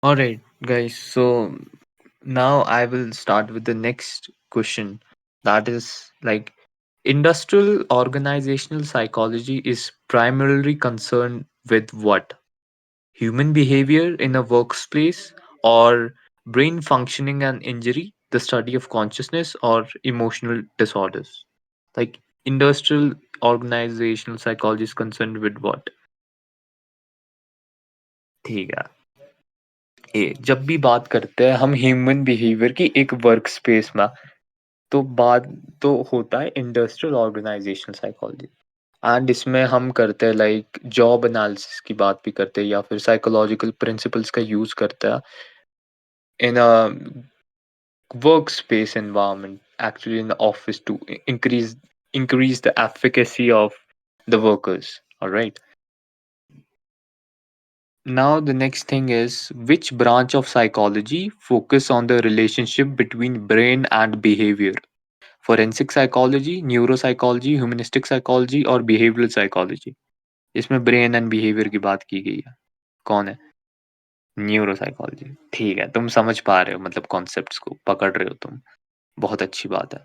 All right, guys. So now I will start with the next question. That is like industrial organizational psychology is primarily concerned with what? Human behavior in a workplace or brain functioning and injury, the study of consciousness or emotional disorders. Like industrial organizational psychology is concerned with what? ठीक है ये जब भी बात करते हैं हम human behaviour की एक वर्क स्पेस में तो बात तो होता है इंडस्ट्रियल ऑर्गेनाइजेशनल साइकोलॉजी एंड इसमें हम करते हैं लाइक जॉब एनालिसिस की बात भी करते हैं या फिर साइकोलॉजिकल प्रिंसिपल्स का यूज करते हैं in a work space environment actually in the office to increase the efficacy of the workers. All right. Now the next thing is which branch of psychology focus on the relationship between brain and behavior? Forensic psychology, neuropsychology, humanistic psychology और behavioral psychology. इसमें brain and behavior की बात की गई है. कौन है? Neuropsychology. ठीक है, तुम समझ पा रहे हो मतलब कॉन्सेप्ट्स को पकड़ रहे हो तुम. बहुत अच्छी बात है.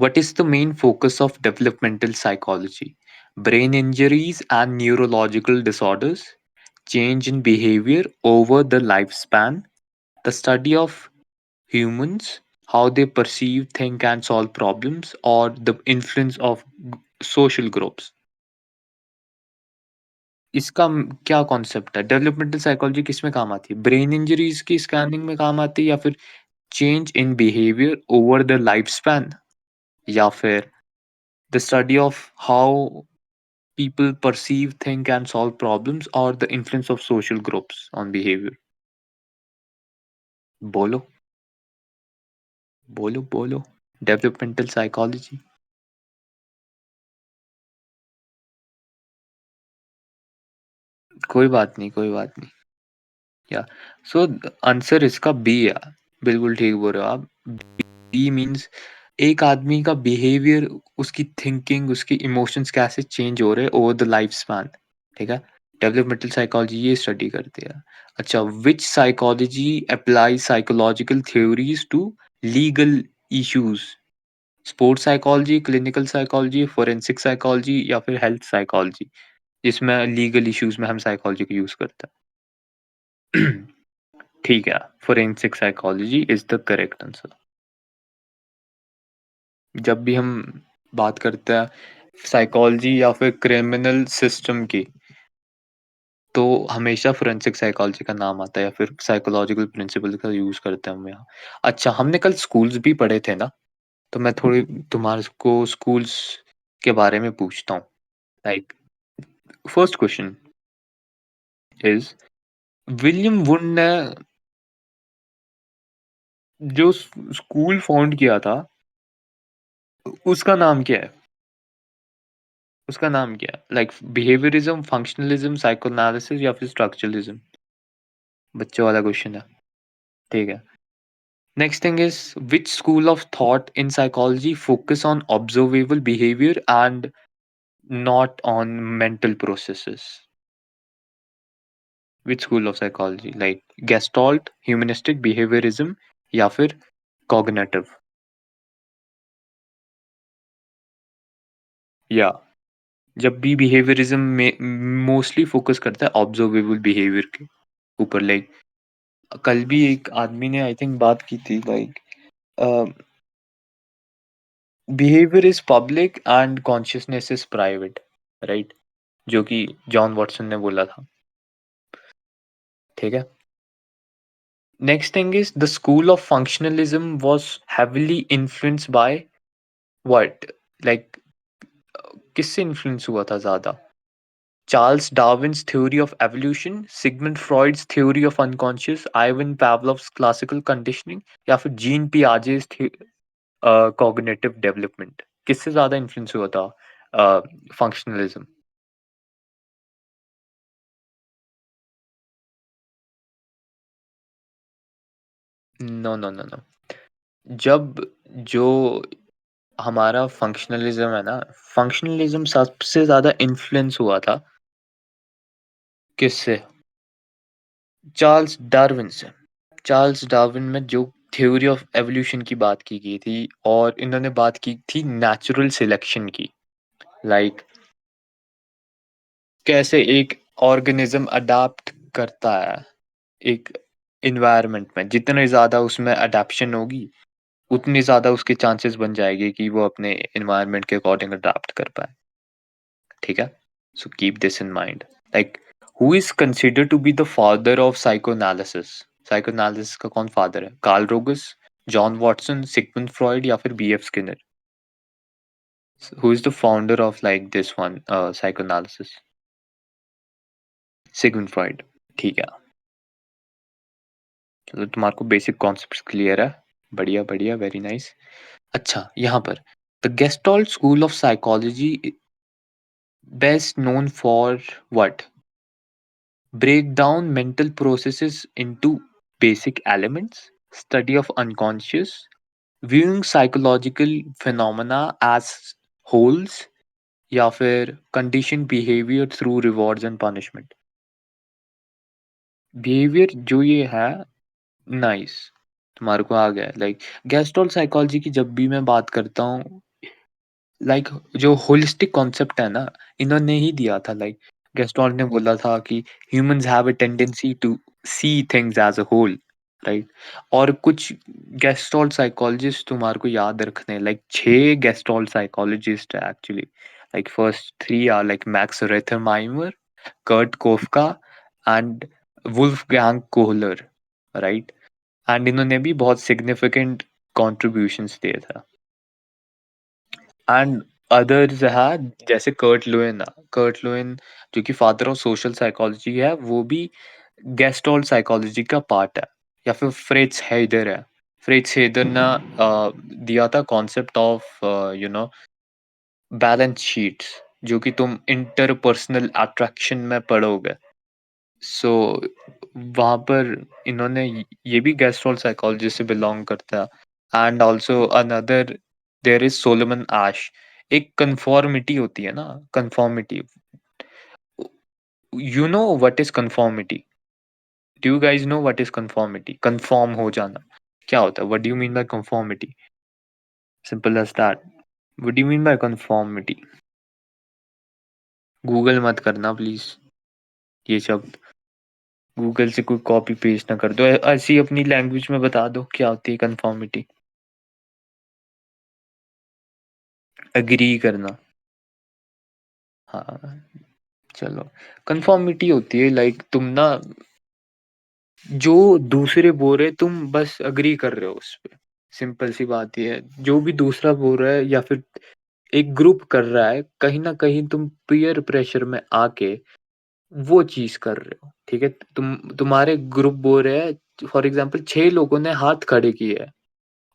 What is the main focus of developmental psychology? Brain injuries and neurological disorders, change in behavior over the lifespan, the study of humans, how they perceive, think, and solve problems, or the influence of social groups. इसका क्या concept है? Developmental psychology किस में काम आती है? Brain injuries की scanning में काम आती है या फिर change in behaviour over the life span या फिर the study of how people perceive, think, and solve problems, or the influence of social groups on behavior? बोलो, बोलो, बोलो. Developmental psychology. कोई बात नहीं, कोई बात नहीं. या सो आंसर इसका बी है. बिल्कुल ठीक बोल रहे हो आप. बी मीन्स एक आदमी का बिहेवियर, उसकी थिंकिंग, उसके इमोशंस कैसे चेंज हो रहे हैं ओवर द लाइफ स्पैन. ठीक है. डेवलपमेंटल साइकोलॉजी ये स्टडी करती है. अच्छा, which psychology apply psychological theories to legal issues? Sports psychology, clinical psychology, forensic psychology या फिर हेल्थ साइकोलॉजी? इसमें लीगल इश्यूज में हम साइकोलॉजी को यूज करते हैं. ठीक है, forensic psychology is the correct answer. जब भी हम बात करते हैं साइकोलॉजी या फिर क्रिमिनल सिस्टम की, तो हमेशा फोरेंसिक साइकोलॉजी का नाम आता है या फिर साइकोलॉजिकल प्रिंसिपल का यूज़ करते हैं हम यहाँ. अच्छा, हमने कल स्कूल्स भी पढ़े थे ना, तो मैं थोड़ी तुम्हारे को स्कूल्स के बारे में पूछता हूँ. Like first question is William would ने जो स्कूल फाउंड किया था, उसका नाम क्या है? उसका नाम क्या है? लाइक बिहेवियरिज्म, फंक्शनलिज्म, साइकोएनालिसिस या फिर स्ट्रक्चरलिज्म? बच्चों वाला क्वेश्चन है. ठीक है. Next thing is which school of thought in psychology focus on observable behavior and not on mental processes? Which school of psychology? Like Gestalt, humanistic behaviorism या फिर cognitive? या जब भी behaviorism में मोस्टली फोकस करता है ऑब्जर्वेबल बिहेवियर के ऊपर. लाइक कल भी एक आदमी ने आई थिंक बात की थी like behaviour is public and consciousness is private, right? जो कि जॉन वॉटसन ने बोला था. ठीक है. Next thing is the school of functionalism was heavily influenced by what? Like किससे इन्फ्लुएंस हुआ था ज्यादा? Charles Darwin's theory of evolution, Sigmund Freud's theory of unconscious, Ivan Pavlov's classical conditioning या फिर जीन पियाजेस कॉग्निटिव डेवलपमेंट? किससे ज्यादा influence हुआ था functionalism? No, no, no, no. जब जो हमारा फंक्शनलिज्म है ना, फंक्शनलिज्म सबसे ज़्यादा इन्फ्लुएंस हुआ था किससे? चार्ल्स डार्विन से। चार्ल्स डार्विन में जो थ्योरी ऑफ एवोल्यूशन की बात की गई थी, और इन्होंने बात की थी नेचुरल सिलेक्शन की। लाइक कैसे एक ऑर्गेनिज्म अडाप्ट करता है एक इन्वायरमेंट में, जितने ज़्यादा उसमें अडेप्शन होगी उतनी ज़्यादा उसके चांसेस बन जाएगी कि वो अपने इन्वायरमेंट के अकॉर्डिंग अडाप्ट कर पाए। ठीक है, so keep this in mind. Like who is considered to be the father of psychoanalysis? Psychoanalysis का कौन फादर है? Carl Rogers, John Watson, Sigmund Freud या फिर B F Skinner? Who is the founder of like this one psychoanalysis? Sigmund Freud. ठीक है, चलो तुम्हारे को बेसिक कॉन्सेप्ट्स क्लियर है। बढ़िया बढ़िया, वेरी नाइस। अच्छा, यहाँ पर the gestalt school of psychology best known for what? Break down mental processes into basic elements, study of unconscious, viewing psychological phenomena as wholes, या फिर conditioned behavior through rewards and punishment. Behaviour जो ये है, nice, तुम्हारे को आ गया। Like गेस्टोल psychology की जब भी मैं बात करता हूँ, लाइक जो होलिस्टिक कॉन्सेप्ट है ना, इन्होंने ही दिया था। लाइक गेस्टोल ने बोला था कि humans have a tendency to see things as a whole, right? और कुछ गेस्टोल साइकोलॉजिस्ट तुम्हारे को याद रखने हैं, लाइक 6 गेस्टोल साइकोलॉजिस्ट है actually. Like first 3 are like Max Wertheimer, Kurt Koffka and Wolfgang Kohler, right? And इन्होंने भी बहुत सिग्निफिकेंट कॉन्ट्रीब्यूशंस दिए थे। एंड अदर्स है जैसे कर्ट लुइन जो कि फादर ऑफ सोशल साइकोलॉजी है, वो भी गेस्टोल साइकोलॉजी का पार्ट है। या फिर फ्रिट्ज हेइडर है। फ्रिट्ज हेइडर ने दिया था कॉन्सेप्ट ऑफ बैलेंस शीट्स, जो कि तुम इंटरपर्सनल अट्रैक्शन में पढ़ोगे। सो वहाँ पर इन्होंने ये भी गैस्ट्रोल साइकोलॉजी से बिलोंग करता है। And also another, there is Solomon Asch. एक कंफॉर्मिटी होती है ना, conformity. You know what is conformity? Do you guys know what is conformity? Conform हो जाना क्या होता है? What do you mean by conformity? Simple as that. What do you mean by conformity? Google मत करना प्लीज ये शब्द। Google से कोई कॉपी पेस्ट ना कर दो, ऐसी अपनी लैंग्वेज में बता दो क्या होती है कंफॉर्मिटी। एग्री करना। हाँ, चलो। कंफॉर्मिटी होती है लाइक तुम ना, जो दूसरे बोल रहे तुम बस अग्री कर रहे हो उस पे। सिंपल सी बात ये है, जो भी दूसरा बोल रहा है या फिर एक ग्रुप कर रहा है, कहीं ना कहीं तुम पीयर प्रेशर में आके वो चीज कर रहे हो। ठीक है, तुम्हारे ग्रुप बोल रहे हैं, फॉर एग्जाम्पल 6 लोगों ने हाथ खड़े किए हैं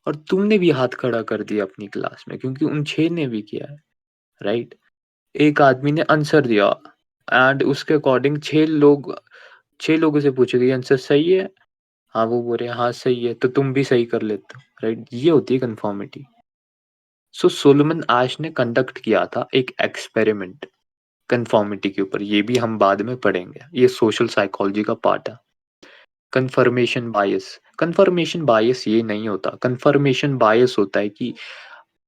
और तुमने भी हाथ खड़ा कर दिया अपनी क्लास में, क्योंकि उन 6 ने भी किया है, राइट? एक आदमी ने आंसर दिया एंड उसके अकॉर्डिंग 6 लोगों से पूछे कि ये आंसर सही है? हाँ, वो बोल रहे हैं हाँ सही है, तो तुम भी सही कर लेते हो, राइट? ये होती है कंफर्मिटी। सो सोलोमन आश ने कंडक्ट किया था एक एक्सपेरिमेंट कंफर्मिटी के ऊपर, ये भी हम बाद में पढ़ेंगे, ये सोशल साइकोलॉजी का पार्ट है। Confirmation bias. कंफर्मेशन बायस ये नहीं होता, कंफर्मेशन बायस होता है कि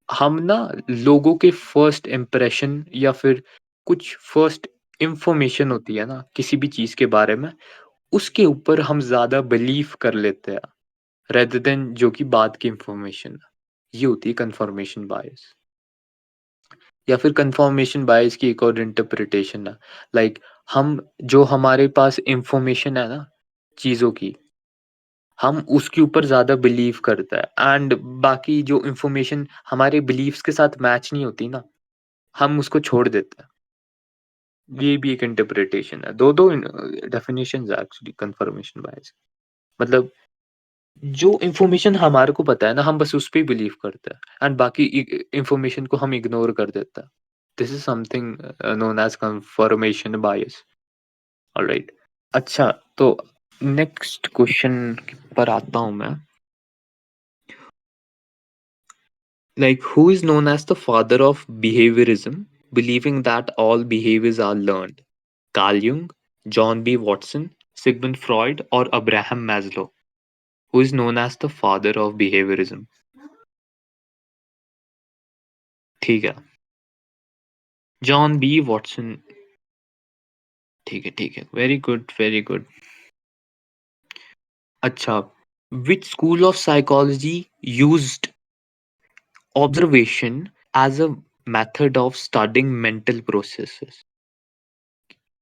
हम ना लोगों के फर्स्ट इम्प्रेशन या फिर कुछ फर्स्ट इंफॉर्मेशन होती है ना किसी भी चीज के बारे में, उसके ऊपर हम ज्यादा बिलीव कर लेते हैं रेदर देन जो कि बाद की इंफॉर्मेशन। ये होती है कंफर्मेशन बायस। या फिर कंफर्मेशन बायस की एक और इंटरप्रिटेशन है, लाइक हम जो हमारे पास इंफॉर्मेशन है ना चीजों की, हम उसके ऊपर ज़्यादा बिलीव करता है एंड बाकी जो इन्फॉर्मेशन हमारे बिलीव्स के साथ मैच नहीं होती ना, हम उसको छोड़ देते हैं। ये भी एक इंटरप्रिटेशन है। दो डेफिनेशंस है एक्चुअली कंफर्मेशन बायस। मतलब जो इन्फॉर्मेशन हमारे को पता है ना, हम बस उस पे ही बिलीव करते हैं एंड बाकी इन्फॉर्मेशन को हम इग्नोर कर देते हैं। This is something known as confirmation bias. Alright. अच्छा, तो नेक्स्ट क्वेश्चन पर आता हूँ मैं। Like, who is known as the father of behaviorism, believing that all behaviors are learned? Carl Jung, John B. Watson, Sigmund Freud, or Abraham Maslow, who is known as the father of behaviorism? ठीक है, John B Watson. ठीक है, very good, very good. अच्छा, which school of psychology used observation as a method of studying mental processes?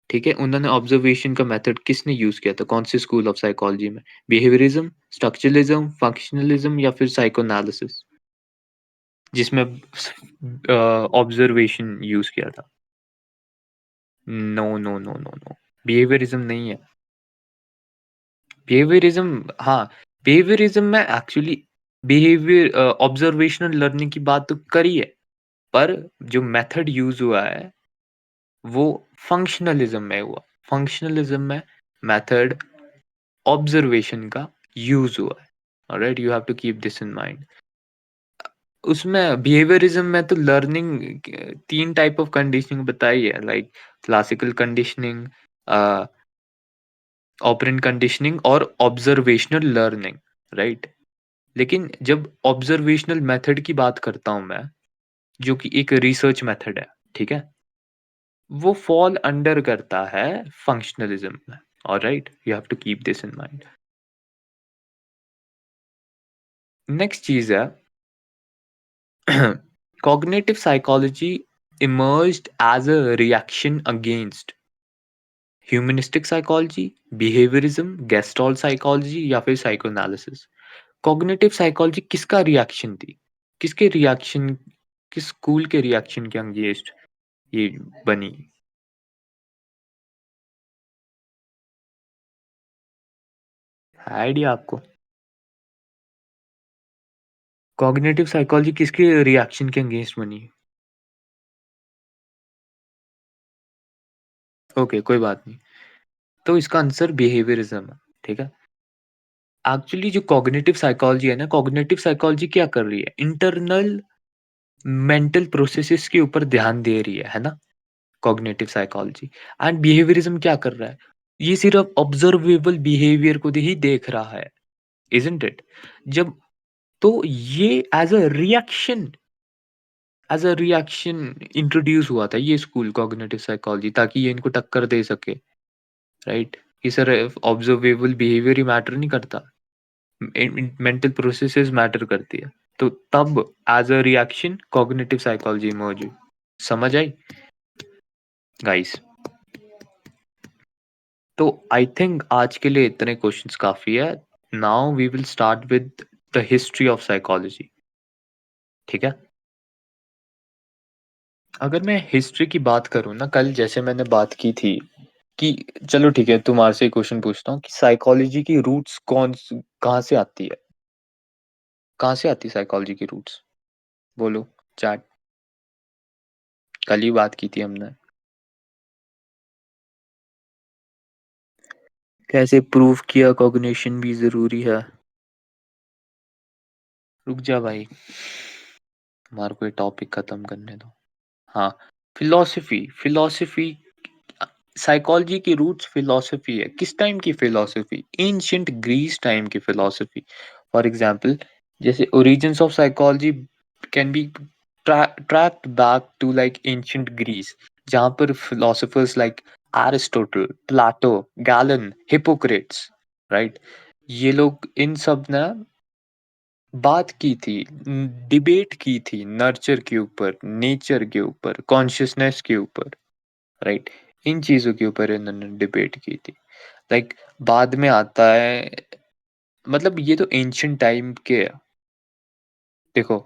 ठीक है, उन्होंने observation का method किसने यूज किया था, कौन से स्कूल ऑफ साइकोलॉजी में? बिहेवियरिज्म, स्ट्रक्चरलिज्म, फंक्शनलिज्म या फिर साइकोएनालिसिस, जिसमें ऑब्जर्वेशन यूज किया था? No no no no no, behaviourism नहीं है। बिहेवियरिज्म, हाँ, बिहेवियरिज्म में एक्चुअली बिहेवियर ऑब्जर्वेशनल लर्निंग की बात तो करी है, पर जो मेथड यूज हुआ है वो फंक्शनलिज्म में हुआ। फंक्शनलिज्म में मेथड ऑब्जर्वेशन का यूज हुआ है। Alright, you have to keep this in mind. उसमें बिहेवियरिज्म में तो लर्निंग तीन टाइप ऑफ कंडीशनिंग बताई है, like classical conditioning, operant conditioning और ऑब्जर्वेशनल लर्निंग, राइट? लेकिन जब ऑब्जर्वेशनल मेथड की बात करता हूं मैं, जो कि एक रिसर्च मेथड है, ठीक है, वो फॉल अंडर करता है फंक्शनलिज्म में। Alright, you have to keep this in mind. Next चीज है, cognitive psychology emerged as a reaction against humanistic psychology, behaviorism, gestalt psychology या फिर psychoanalysis? cognitive psychology किसका रिएक्शन थी? किसके रिएक्शन, किस स्कूल के रिएक्शन के अगेंस्ट ये बनी? है आइडिया आपको? कॉग्निटिव साइकोलॉजी किसके रिएक्शन के अगेंस्ट बनी? ओके, कोई बात नहीं। तो इसका आंसर बिहेवियरिज्म है, ठीक है? एक्चुअली जो कॉग्निटिव साइकोलॉजी है ना, कॉग्निटिव साइकोलॉजी क्या कर रही है? इंटरनल मेंटल प्रोसेसेस के ऊपर ध्यान दे रही है ना? Cognitive psychology. एंड बिहेवियरिज्म क्या कर रहा है? ये सिर्फ ऑब्जर्वेबल बिहेवियर को ही देख रहा है, इज़न्ट इट? जब तो ये एज़ अ रिएक्शन इंट्रोड्यूस हुआ था ये स्कूल कॉग्निटिव साइकोलॉजी, ताकि ये इनको टक्कर दे सके, राइट? कि सर ऑब्जर्वेबल बिहेवियर ही मैटर नहीं करता, मेंटल प्रोसेसेस मैटर करती है। तो तब as a reaction cognitive psychology emerge हुई। समझ आई गाइस? तो आई थिंक आज के लिए इतने क्वेश्चंस काफी है। Now we will start with the history of psychology, ठीक है? अगर मैं हिस्ट्री की बात करूँ ना, कल जैसे मैंने बात की थी कि चलो ठीक है, तुम्हारे से क्वेश्चन पूछता हूँ कि साइकोलॉजी की रूट्स कहाँ से आती है? कहाँ से आती है साइकोलॉजी की रूट्स? बोलो, चैट। कल ही बात की थी हमने। कैसे प्रूव किया कॉग्निशन भी ज़रूरी है? रुक जा भाई, हमारे को ये टॉपिक खत्म करने दो। हाँ, फिलॉसफी, फिलॉसफी, साइकोलॉजी की रूट्स फिलॉसफी है। किस टाइम की फिलॉसफी? एंशिएंट ग्रीस टाइम की फिलॉसफी। फॉर एग्जांपल, जैसे origins of psychology can be tracked back to like ancient Greece, जहाँ पर philosophers like Aristotle, Plato, Galen, Hippocrates, right, ये लोग इन सब ने बात की थी, डिबेट की थी नर्चर के ऊपर, नेचर के ऊपर, कॉन्शियसनेस के ऊपर, राइट? इन चीज़ों के ऊपर इन्होंने डिबेट की थी। लाइक बाद में आता है, मतलब ये तो एंशिएंट टाइम के है। देखो,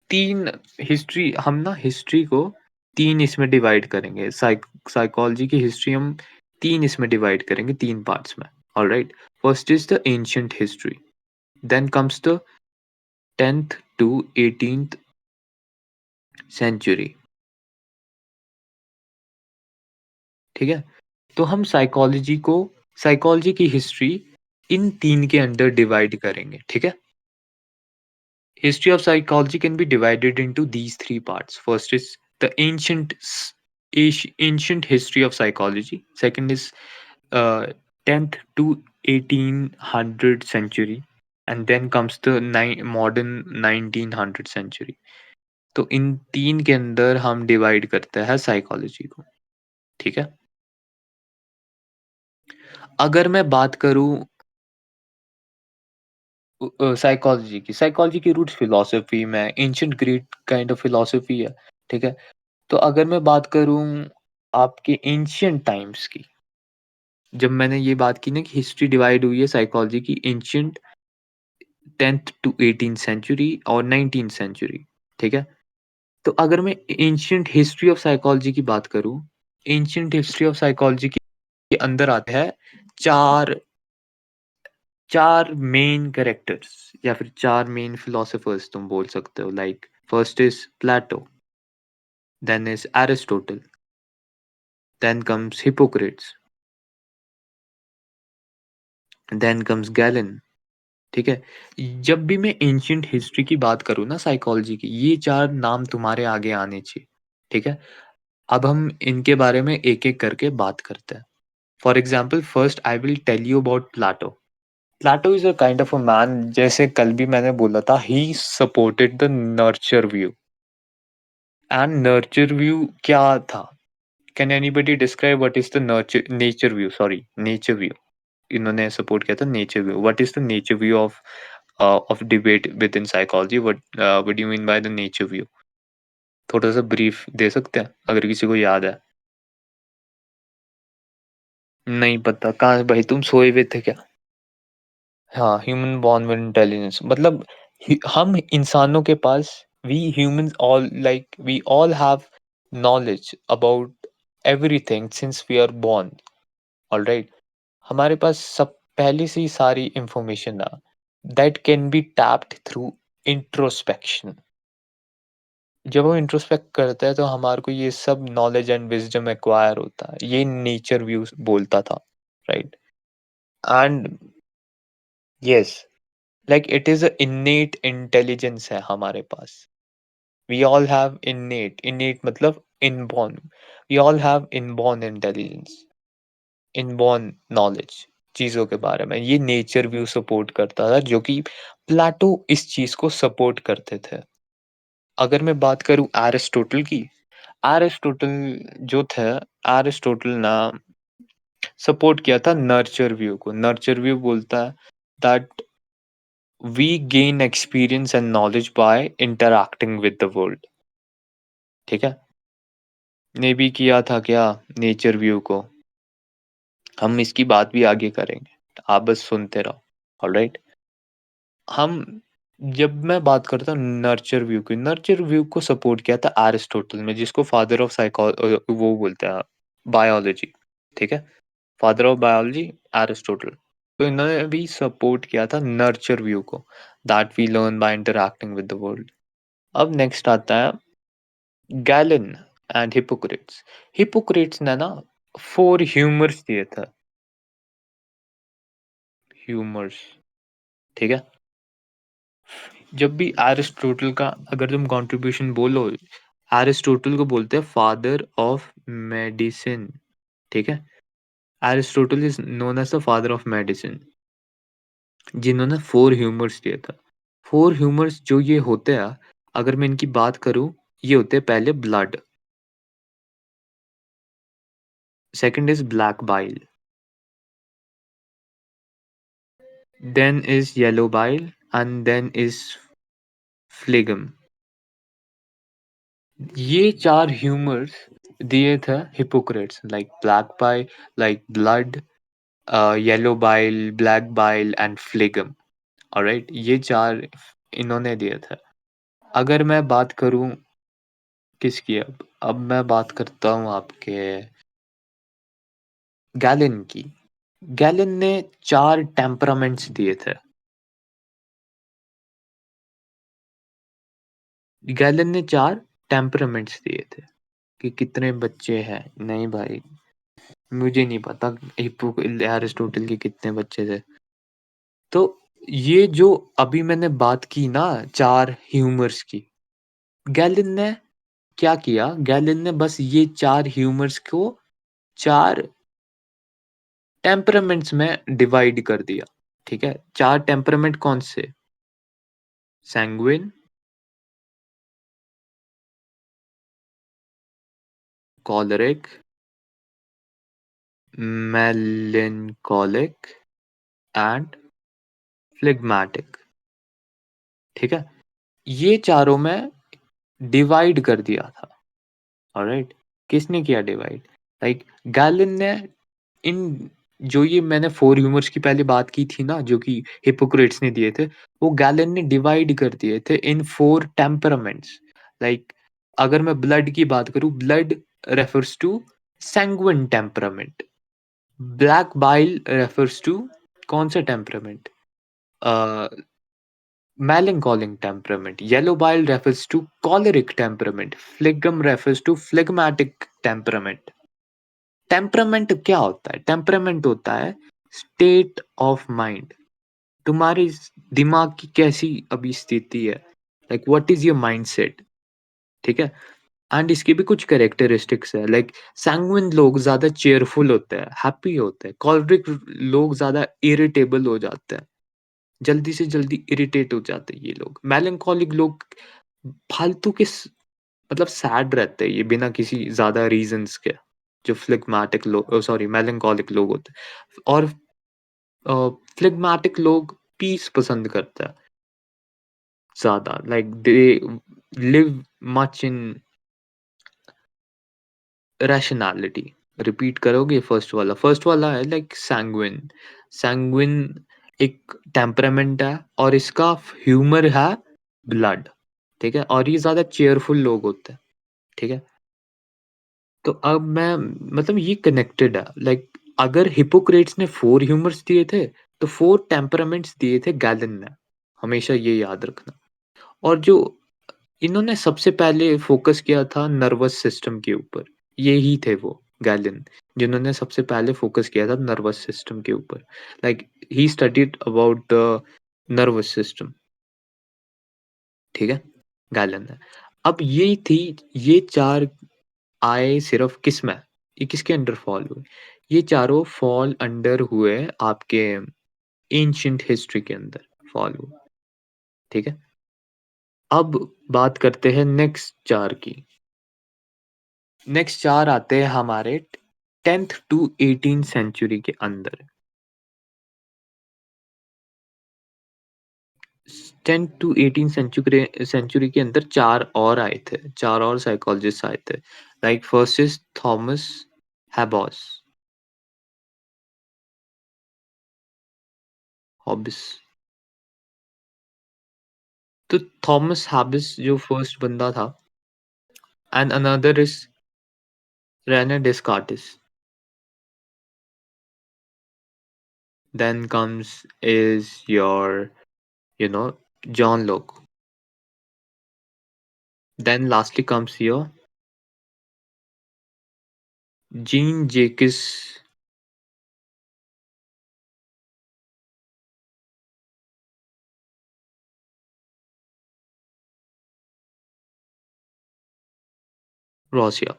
3 हिस्ट्री हम ना हिस्ट्री को 3 इसमें डिवाइड करेंगे। साइकोलॉजी की हिस्ट्री हम 3 इसमें डिवाइड करेंगे, 3 पार्ट्स में। Alright? First is the ancient history, then comes the 10th to 18th century, ठीक है? तो हम साइकोलॉजी की हिस्ट्री इन 3 के अंडर डिवाइड करेंगे, ठीक है? History of psychology can be divided into these 3 parts. First is the ancient history of psychology. Second is 10th to 1800 century, and then comes the modern 1900 century. तो इन 3 के अंदर हम divide करते हैं साइकोलॉजी को, ठीक है? अगर मैं बात करूँ साइकोलॉजी की रूट्स फिलॉसफी में, ancient Greek kind of philosophy है, ठीक है? तो अगर मैं बात करूँ आपके एंशिएंट टाइम्स की, जब मैंने ये बात की ना कि हिस्ट्री डिवाइड हुई है साइकोलॉजी की ancient 10th to 18th century और 19th सेंचुरी, ठीक है? तो अगर मैं एंशिएंट हिस्ट्री ऑफ साइकोलॉजी की बात करूँ, एंशिएंट हिस्ट्री ऑफ साइकोलॉजी के अंदर आते हैं 4 4 मेन कैरेक्टर्स या फिर 4 मेन फिलोसोफर्स तुम बोल सकते हो like first is Plato, then is Aristotle, then comes Hippocrates, then comes Galen, ठीक है? जब भी मैं एंशिएंट हिस्ट्री की बात करूँ ना साइकोलॉजी की, ये 4 नाम तुम्हारे आगे आने चाहिए, ठीक है? अब हम इनके बारे में एक-एक करके बात करते हैं। For example first I will tell you about Plato. Plato is a kind of a man जैसे कल भी मैंने बोला था he supported the nurture view and nurture view क्या था? Can anybody describe what is the nature view sorry nature view इन्होंने support किया था nature view. What is the nature view of debate within psychology what do you mean by the nature view? थोड़ा-सा brief दे सकते हैं अगर किसी को याद है? नहीं पता कहाँ भाई तुम सोए हुए थे क्या? हाँ, ह्यूमन बोर्न विद इंटेलिजेंस मतलब हम इंसानों के पास we humans all like we all have knowledge about everything since we are born alright. हमारे पास सब पहले से ही सारी इंफॉर्मेशन है that can be tapped through introspection. जब हम इंट्रोस्पेक्ट करते हैं तो हमारे को ये सब नॉलेज एंड विजडम एक्वायर होता है, ये नेचर व्यू बोलता था, right? And yes, like it is a innate intelligence है हमारे पास। वी ऑल हैव इन्नेट मतलब inborn. We all have inborn intelligence, inborn knowledge चीजों के बारे में। ये नेचर व्यू सपोर्ट करता था जो कि प्लेटो इस चीज को सपोर्ट करते थे। अगर मैं बात करूं एरिस्टोटल की, एरिस्टोटल जो थे, एरिस्टोटल ना सपोर्ट किया था नर्चर व्यू को। नर्चर व्यू बोलता है that we gain experience and knowledge by interacting with the world, ठीक है? ने भी किया था क्या नेचर व्यू को? हम इसकी बात भी आगे करेंगे, आप बस सुनते रहो, ऑलराइट? हम जब मैं बात करता हूँ नर्चर व्यू की, नर्चर व्यू को सपोर्ट किया था एरिस्टोटल में जिसको फादर ऑफ वो बोलते हैं बायोलॉजी, ठीक है? Father of biology Aristotle. तो इन्होंने भी सपोर्ट किया था नर्चर व्यू को that we learn by interacting with the world. अब नेक्स्ट आता है गैलन एंड हिपोक्रेट्स। हिपोक्रेट्स ने ना 4 ह्यूमर्स दिए थे, ह्यूमर्स, ठीक है? जब भी एरिस्टोटल का अगर तुम कंट्रीब्यूशन बोलो, एरिस्टोटल को बोलते हैं फादर ऑफ मेडिसिन, ठीक है? Aristotle is known as the father of medicine जिन्होंने 4 ह्यूमर्स दिए था। 4 ह्यूमर्स जो ये होते हैं, अगर मैं इनकी बात करूँ, ये होते हैं पहले blood, second is black bile, then is yellow bile and then is phlegm. ये 4 ह्यूमर्स दिए थे Hippocrates like black bile, like blood, yellow bile, black bile and phlegm, alright? ये 4 इन्होंने दिए थे। अगर मैं बात करूँ किसकी अब मैं बात करता हूँ आपके गैलिन की। गैलिन ने 4 टेम्परामेंट्स दिए थे। गैलिन ने 4 टेम्परामेंट्स दिए थे कि कितने बच्चे हैं। नहीं भाई, मुझे नहीं पता हिप्पो एरिस्टोटल के कितने बच्चे थे। तो ये जो अभी मैंने बात की ना 4 ह्यूमर्स की, गैलिन ने क्या किया? गैलिन ने बस ये 4 ह्यूमर्स को 4 टेम्परामेंट्स में डिवाइड कर दिया, ठीक है? 4 टेम्परामेंट कौन से? सैंग्विन, कॉलरिक, मेलांकोलिक एंड फ्लेगमेटिक, ठीक है? ये चारों में डिवाइड कर दिया था, ऑलराइट? किसने किया डिवाइड? लाइक गैलन ने इन जो ये मैंने 4 ह्यूमर्स की पहले बात की थी ना, जो कि हिप्पोक्रेट्स ने दिए थे, वो गैलन ने डिवाइड कर दिए थे इन 4 टेम्परामेंट्स। लाइक अगर मैं ब्लड की बात करूँ, blood refers to sanguine temperament. Black bile refers to कौन सा temperament? Uh, melancholic temperament. Yellow bile refers to choleric temperament. Phlegm refers to phlegmatic temperament. Temperament क्या होता है? टेम्परामेंट होता है स्टेट ऑफ माइंड। तुम्हारी दिमाग की कैसी अभी स्थिति है, like what is your mindset, ठीक है? एंड इसकी भी कुछ कैरेक्टरिस्टिक्स है, लाइक सैंग्विन लोग ज्यादा चेयरफुल होते हैं, हैप्पी होते हैं। कॉलरिक लोग ज्यादा इरिटेबल हो जाते हैं, जल्दी से जल्दी इरिटेट हो जाते हैं ये लोग। मेलांकोलिक लोग फालतू के मतलब सैड रहते हैं ये बिना किसी ज्यादा रीजंस के। जो फ्लेगमेटिक लोग, सॉरी, मेलांकोलिक लोग होते हैं। और फ्लेगमेटिक लोग पीस पसंद करते हैं ज्यादा, like they live much in rationality. Repeat करोगे फर्स्ट वाला? फर्स्ट वाला है लाइक सैंग्विन। सैंग्विन एक टेम्परामेंट है और इसका ह्यूमर है ब्लड, ठीक है? और ये ज्यादा चेयरफुल लोग होते हैं, ठीक है? तो अब मैं मतलब ये कनेक्टेड है, लाइक अगर हिपोक्रेट्स ने 4 ह्यूमर्स दिए थे, तो 4 टेम्परामेंट्स दिए थे गैलन ने। हमेशा ये याद रखना। और जो इन्होंने सबसे पहले फोकस किया था नर्वस सिस्टम के ऊपर, ये ही थे वो गैलन, जिन्होंने सबसे पहले फोकस किया था नर्वस सिस्टम के ऊपर। Like he studied about the nervous system, ठीक है? गैलन ने। अब ये थी, ये 4 आए सिर्फ किस में? ये किसके अंडर फॉल हुए? ये चारों फॉल अंडर हुए आपके एंशिएंट हिस्ट्री के अंदर फॉल हुए, ठीक है? अब बात करते हैं नेक्स्ट 4 की। नेक्स्ट 4 आते हैं हमारे 10th टू 18th सेंचुरी के अंदर। 10th टू 18th सेंचुरी के अंदर 4 और आए थे, 4 और साइकोलॉजिस्ट आए थे। Like first is Thomas Hobbes, Hobbes. तो थॉमस हैबिस जो फर्स्ट बंदा था, and another is René Descartes. Then comes is your, you know, John Locke. Then lastly comes your Jean Jacques Rousseau.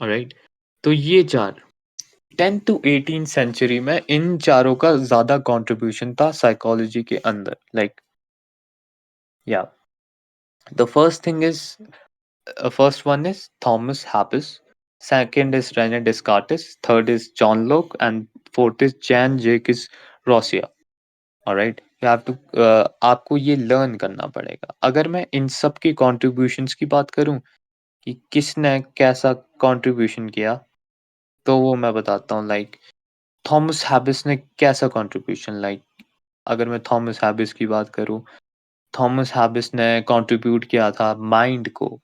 Alright? तो ये 4 10th to 18th century में इन चारों का ज़्यादा कंट्रीब्यूशन था साइकोलॉजी के अंदर। लाइक या the first thing is first one is Thomas habeas, second is Rene Descartes, third is John Locke, and fourth is Jean Jacques Rousseau. Alright? You have to आपको ये लर्न करना पड़ेगा। अगर मैं इन सब के कंट्रीब्यूशंस की बात करूं कि किसने कैसा कंट्रीब्यूशन किया, तो वो मैं बताता हूँ। लाइक थॉमस हैबिस ने कैसा कंट्रीब्यूशन, लाइक अगर मैं थॉमस हैबिस की बात करूं, थॉमस हैबिस ने कंट्रीब्यूट किया था माइंड को,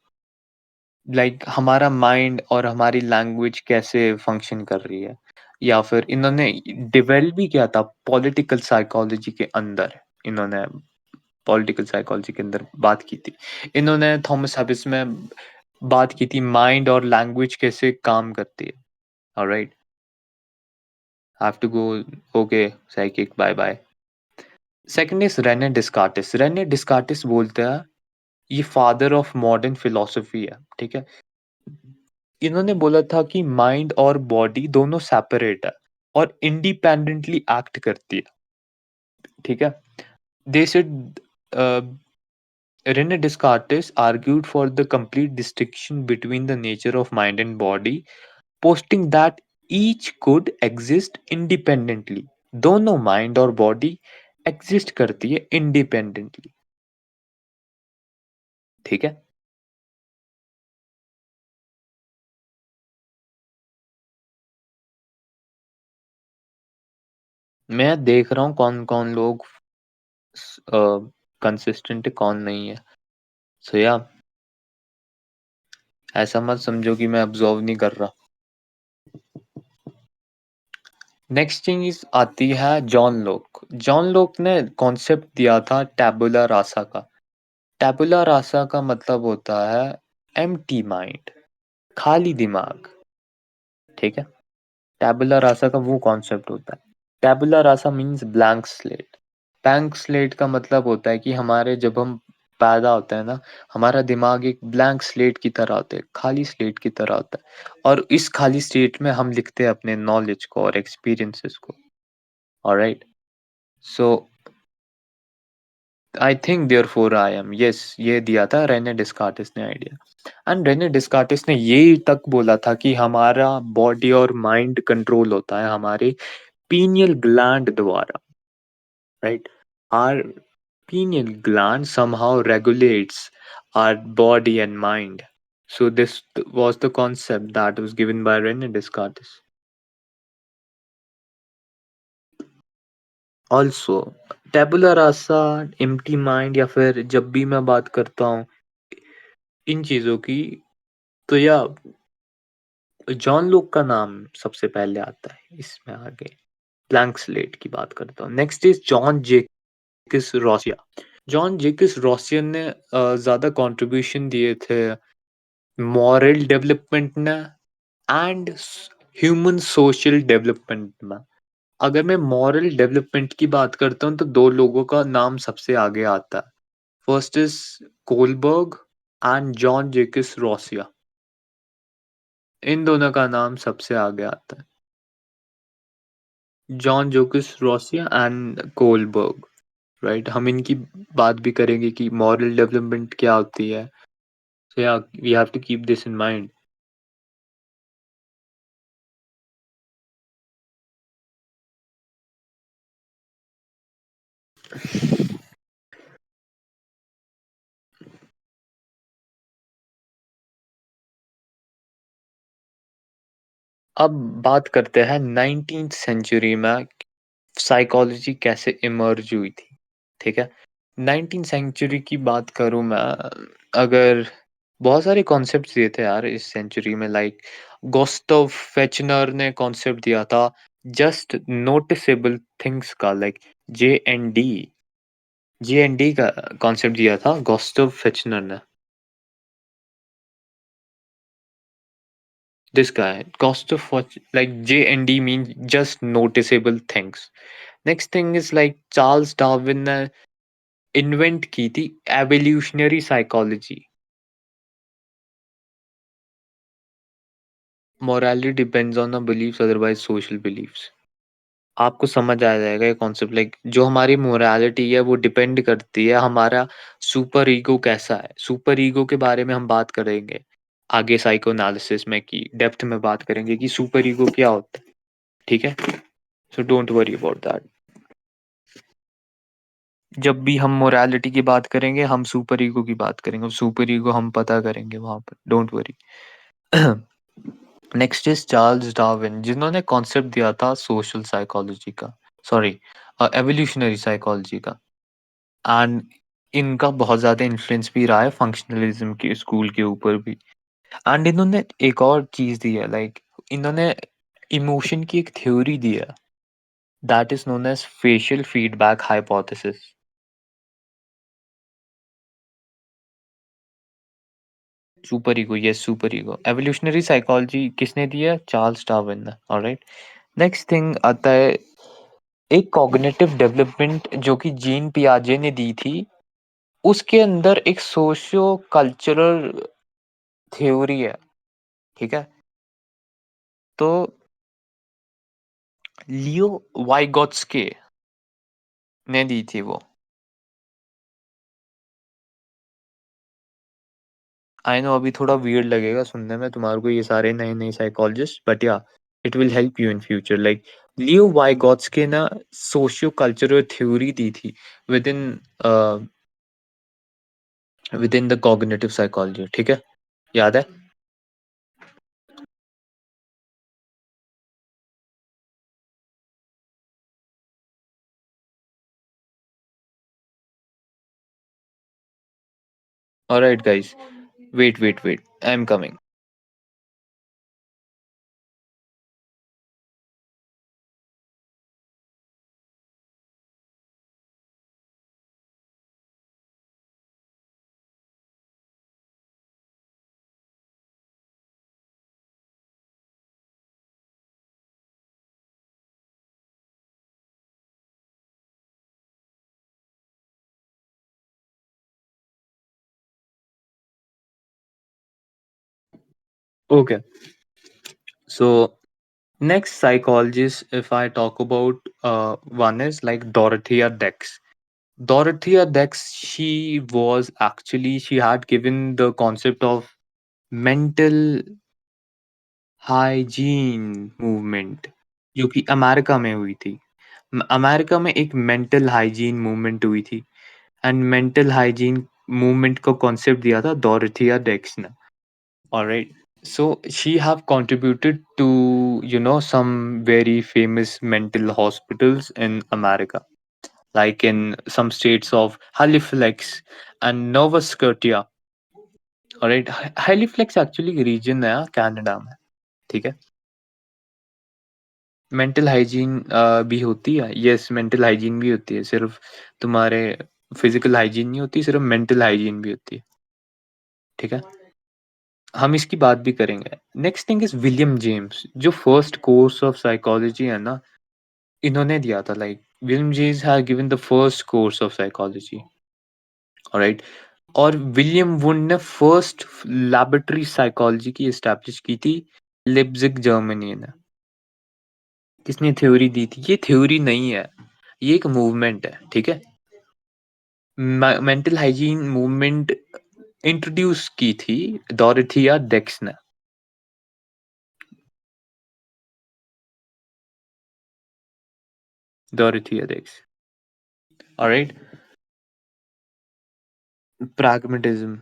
लाइक हमारा माइंड और हमारी लैंग्वेज कैसे फंक्शन कर रही है। या फिर इन्होंने डिवेल्प भी किया था पॉलिटिकल साइकोलॉजी के अंदर। इन्होंने पॉलिटिकल साइकोलॉजी के अंदर बात की थी। इन्होंने थॉमस हैबिस में बात की थी माइंड और लैंग्वेज कैसे काम करती है। Alright, have to go. Okay, psychic, bye bye. Second is René Descartes. René Descartes बोलते हैं ये फादर ऑफ मॉडर्न फिलोसफी है, ठीक है? इन्होंने बोला था कि माइंड और बॉडी दोनों सेपरेट है और इंडिपेंडेंटली एक्ट करती है, ठीक है? They said Rene Descartes argued for the complete distinction between the nature of mind and body, posting that each could exist independently. दोनों माइंड और बॉडी एग्जिस्ट करती है इंडिपेंडेंटली, ठीक है? मैं देख रहा हूँ कौन कौन लोग कंसिस्टेंट है कौन नहीं है। सो या ऐसा मत समझो कि मैं ऑब्जर्व नहीं कर रहा। नेक्स्ट थिंग इज आती है जॉन लोक। जॉन लोक ने कॉन्सेप्ट दिया था टैबुला रासा का। टैबुला रासा का मतलब होता है एम्प्टी माइंड, खाली दिमाग, ठीक है? टैबुला रासा का वो कॉन्सेप्ट होता है। Tabula rasa means blank slate. Blank slate का मतलब होता है कि हमारे जब हम पैदा होते हैं ना, हमारा दिमाग एक ब्लैंक स्लेट की तरह होता है, खाली स्लेट की तरह होता है, और इस खाली स्लेट में हम लिखते हैं अपने नॉलेज को और एक्सपीरियंसेस को। Alright, so I think therefore I am, yes, ये दिया था रेने डिस्कार्टिस ने आइडिया। एंड रेने डिस्कार्टिस ने ये तक बोला था कि हमारा बॉडी और माइंड कंट्रोल होता है हमारे पीनियल ग्लैंड द्वारा, right? Are pineal gland somehow regulates our body and mind. So this was the concept that was given by Rene Descartes. Also, tabula rasa, empty mind, या फिर जब भी मैं बात करता हूँ इन चीजों की, तो या जॉन लोक का नाम सबसे पहले आता है इसमें आगे। ब्लैंक स्लेट की बात करता हूँ। Next is John Jacques Rousseau. John Jacques Rousseau ने ज्यादा कंट्रीब्यूशन दिए थे मॉरल डेवलपमेंट में एंड ह्यूमन सोशल डेवलपमेंट में। अगर मैं मॉरल डेवलपमेंट की बात करता हूँ तो दो लोगों का नाम सबसे आगे आता है। First is Kohlberg and John Jacques Rousseau. इन दोनों का नाम सबसे आगे आता है, John Jacques Rousseau and Kohlberg, right? हम इनकी बात भी करेंगे कि मॉरल डेवलपमेंट क्या होती है। So yeah we have to keep this in mind. अब बात करते हैं 19th सेंचुरी में साइकोलॉजी कैसे इमर्ज हुई थी, ठीक है? 19th सेंचुरी की बात करूँ मैं, अगर बहुत सारे कॉन्सेप्ट्स दिए थे यार इस सेंचुरी में, लाइक गुस्ताव फेचनर ने कॉन्सेप्ट दिया था जस्ट नोटिसेबल थिंग्स का, लाइक जे एंड डी का कॉन्सेप्ट दिया था गुस्ताव फेचनर ने। This guy, cost of watch, like J and D means just noticeable things. Next thing is like Charles Darwin ने invent की थी evolutionary psychology. Morality depends on the believes otherwise social believes. आपको समझ आ जाएगा ये concept, like जो हमारी morality है वो डिपेंड करती है हमारा सुपर ईगो कैसा है। सुपर ईगो के बारे में हम बात करेंगे आगे साइको एनालिसिस में, की डेप्थ में बात करेंगे कि सुपर ईगो क्या होता है, ठीक है? So don't worry about that. जब भी हम मोरालिटी की बात करेंगे हम सुपर ईगो की बात करेंगे, सुपर ईगो हम पता करेंगे वहां पर, don't worry. Next is Charles Darwin, जिन्होंने कॉन्सेप्ट दिया था सोशल साइकोलॉजी का, सॉरी एवोल्यूशनरी साइकोलॉजी का। एंड इनका बहुत ज्यादा इन्फ्लुएंस भी रहा है फंक्शनलिज्म के स्कूल के ऊपर भी। एंड इन्होंने एक और चीज दी है, लाइक इन्होंने इमोशन की एक थ्योरी दी है that is known as facial feedback hypothesis. Super ego, yes, super ego evolutionary psychology किसने दी है? चार्ल्स डार्विन ने। ऑलराइट, नेक्स्ट थिंग आता है एक कॉग्निटिव डेवलपमेंट जो कि जीन पियाजे ने दी थी। उसके अंदर एक सोशियो कल्चरल थ्योरी है ठीक है? तो लियो वाइगॉट्स्की ने दी थी वो। आई नो अभी थोड़ा वियर्ड लगेगा सुनने में तुम्हारे को ये सारे नए-नए psychologist, but yeah it will help you in future. Like Leo Vygotsky ना सोशियो कल्चरल थ्योरी दी थी within a, within the cognitive psychology, ठीक है? याद है? Alright guys, wait, I am coming. Okay, so next psychologist, if I talk about one is like Dorothea Dex. Dorothea Dex, she had given the concept of mental hygiene movement, जो कि America में हुई थी। America में एक mental hygiene movement हुई थी and mental hygiene movement को कॉन्सेप्ट दिया था डोरोथिया डेक्स ने। Alright, so she have contributed to some very famous mental hospitals in America, like in some states of Halifax and Nova Scotia. Alright, Halifax actually region है Canada में, ठीक है? Mental hygiene भी होती है, यस मेंटल हाइजीन भी होती है, सिर्फ तुम्हारे फिजिकल हाइजीन नहीं होती, सिर्फ मेंटल हाइजीन भी होती है, ठीक है? हम इसकी बात भी करेंगे। Next thing is William James, जो फर्स्ट कोर्स ऑफ साइकोलॉजी है ना, इन्होंने दिया था। Like William James have given the first course of psychology, alright? और विलियम वुंड ने फर्स्ट लैबोरेटरी साइकोलॉजी की एस्टैब्लिश की थी लिप्जिग जर्मनी ने। किसने थ्योरी दी थी? ये थ्योरी नहीं है, ये एक मूवमेंट है, ठीक है? मेंटल हाइजीन मूवमेंट इंट्रोड्यूस की थी डोरोथिया डेक्स ने। डोरोथिया डेक्स, ऑलराइट? प्रैग्मेटिज्म,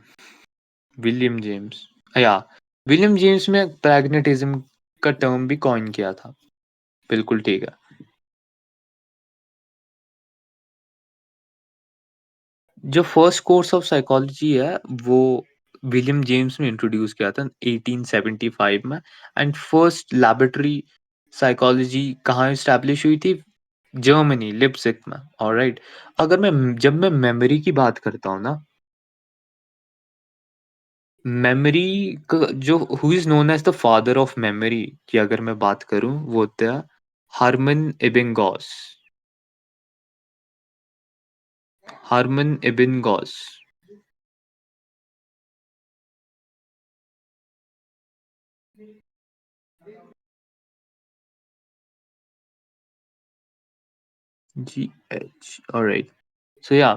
विलियम जेम्स, या विलियम जेम्स ने प्रैग्मेटिज्म का टर्म भी कॉइन किया था। बिल्कुल ठीक है। जो फर्स्ट कोर्स ऑफ साइकोलॉजी है वो विलियम जेम्स ने इंट्रोड्यूस किया था 1875 में, एंड फर्स्ट लैबोरेटरी साइकोलॉजी कहाँ एस्टैब्लिश हुई थी? जर्मनी, लिप्जिग में, ऑलराइट? अगर मैं जब मैं मेमोरी की बात करता हूँ ना, मेमोरी का जो who is known as the father of memory की अगर मैं बात करूँ, वो होता है Hermann Ebbinghaus. Hermann Ebbinghaus. GH, alright. So yeah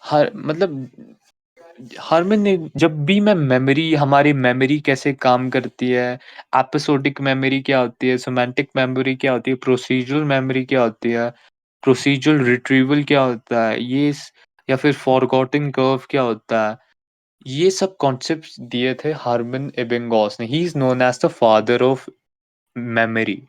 हर मतलब हार्मन ने जब भी मैं मेमोरी हमारी मेमोरी कैसे काम करती है, एपिसोडिक मेमोरी क्या होती है, सेमांटिक मेमोरी क्या होती है, प्रोसीजरल मेमोरी क्या होती है, प्रोसीजरल रिट्रीवल क्या होता है, या फिर फॉरगॉटन कर्व क्या होता है, ये सब कॉन्सेप्ट्स दिए थे हार्मन एबिंगॉस ने। He is known as the father of memory,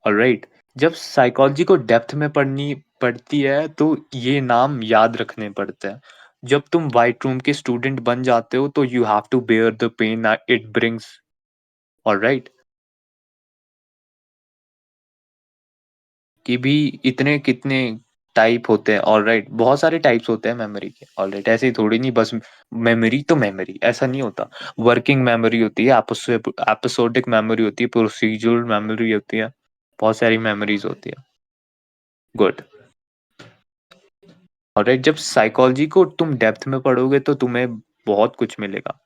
alright? जब साइकोलॉजी को डेप्थ में पढ़नी पड़ती है तो ये नाम याद रखने पड़ते हैं। जब तुम व्हाइट रूम के स्टूडेंट बन जाते हो तो you have to bear the pain it brings, alright? कि भी इतने कितने टाइप होते हैं, ऑलराइट? बहुत सारे टाइप्स होते हैं मेमोरी के, ऑलराइट? ऐसे ही थोड़ी नहीं बस मेमोरी तो मेमोरी ऐसा नहीं होता। वर्किंग मेमोरी होती है, एपिसोडिक मेमोरी होती है, प्रोसीजरल मेमोरी होती है, बहुत सारी मेमोरीज होती है। Good, alright? जब साइकोलॉजी को तुम डेप्थ में पढ़ोगे तो तुम्हें बहुत कुछ मिलेगा।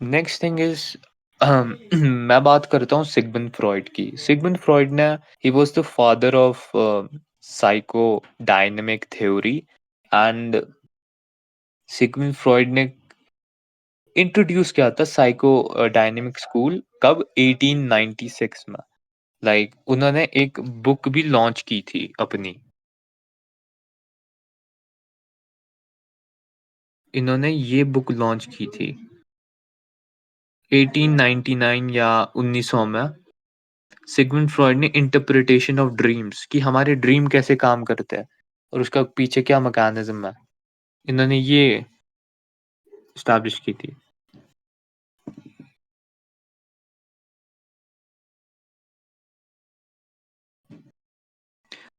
नेक्स्ट थिंग इज़ मैं बात करता हूँ सिगमंड फ्रॉइड की। सिगमंड फ्रॉइड ने he was the father of psychodynamic theory and Sigmund Freud ने इंट्रोड्यूस किया था साइकोडायनामिक स्कूल कब 1896 में। लाइक उन्होंने एक बुक भी लॉन्च की थी अपनी। इन्होंने ये बुक लॉन्च की थी 1899 या 1900 में। सिगमंड फ्रॉइड ने इंटरप्रिटेशन ऑफ ड्रीम्स कि हमारे ड्रीम कैसे काम करते हैं और उसका पीछे क्या मैकेनिज्म है, इन्होंने ये एस्टैब्लिश की थी।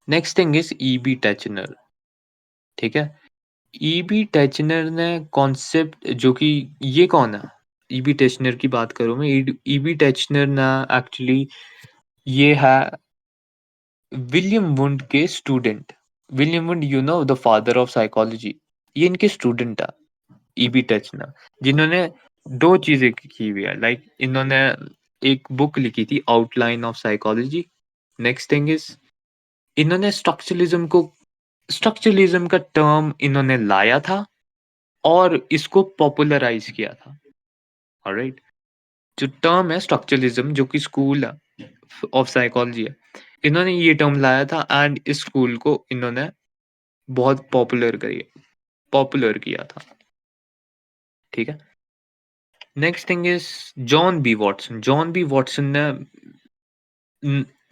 Next thing is E B Titchener. ठीक है, ईबी टेचनर ने कॉन्सेप्ट जो कि ये कौन है, ईबी टेचनर की बात करूं मैं। ईबी टेचनर ना एक्चुअली ये है विलियम वुंड के student. William wound, you know, the father of psychology, ये इनके स्टूडेंट है ईबी टेचनर, जिन्होंने दो चीजें की हुई है। लाइक इन्होंने एक बुक लिखी थी outline of psychology. Next thing is इन्होंने स्ट्रक्चरलिज्म का टर्म इन्होंने लाया था और इसको पॉपुलराइज किया था। ऑलराइट, जो टर्म है स्ट्रक्चरलिज्म, जो कि स्कूल ऑफ साइकोलॉजी है, इन्होंने ये टर्म लाया था एंड इस स्कूल को इन्होंने बहुत पॉपुलर किया था। ठीक है, next thing is John B Watson. John B Watson ने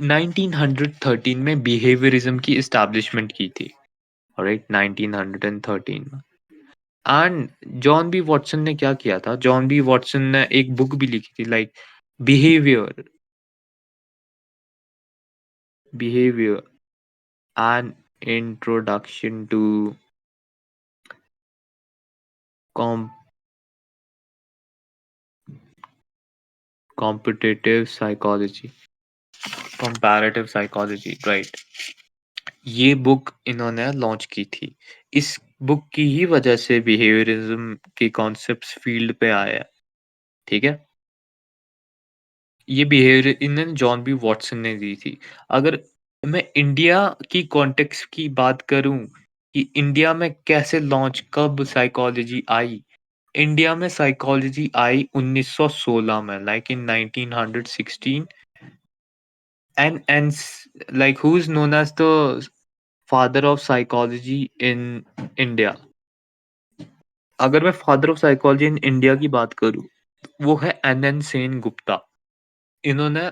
1913 में बिहेवियरिज्म की एस्टैब्लिशमेंट की थी। राइट, 1913 में। एंड जॉन बी वॉटसन ने क्या किया था, जॉन बी वॉटसन ने एक बुक भी लिखी थी, like behaviour behaviour an introduction to competitive psychology, comparative psychology, right. ये बुक इन्होंने लॉन्च की थी। इस बुक की ही वजह से बिहेवियरिज्म के कॉन्सेप्ट्स फील्ड पे आए हैं। ठीक है, ये बिहेवियर इन्हें जॉन बी वॉटसन ने दी थी। अगर मैं इंडिया की कॉन्टेक्स्ट की बात करूं कि इंडिया में कैसे लॉन्च, कब साइकोलॉजी आई, इंडिया में साइकोलॉजी आई 1916 में, like in 1916। and like who is known as the father of psychology in India? अगर मैं father of psychology in India की बात करूं, वो है एन सेन गुप्ता। इन्होंने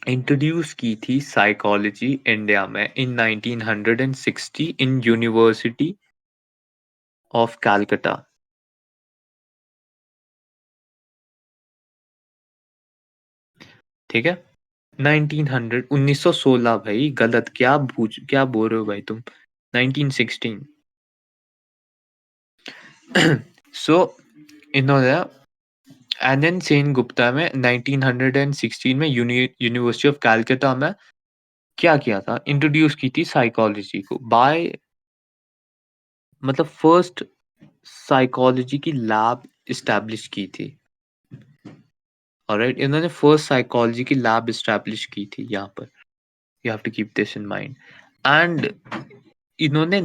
इंट्रोड्यूस की थी साइकोलॉजी इंडिया में इन 1960 इन यूनिवर्सिटी ऑफ कैलकटा। ठीक है, 1900 1916 भाई, गलत क्या बोल रहे हो भाई तुम, 1916। सो इन्होंने एन सेन गुप्ता में 1916 में यूनिवर्सिटी ऑफ कैलकटा में क्या किया था, इंट्रोड्यूस की थी साइकोलॉजी को बाय, मतलब फर्स्ट साइकोलॉजी की लैब इस्टेब्लिश की थी। ऑलराइट, इन्होंने फर्स्ट साइकोलॉजी की लैब इस्टेब्लिश की थी यहाँ पर। You have to keep this in mind. And इन्होंने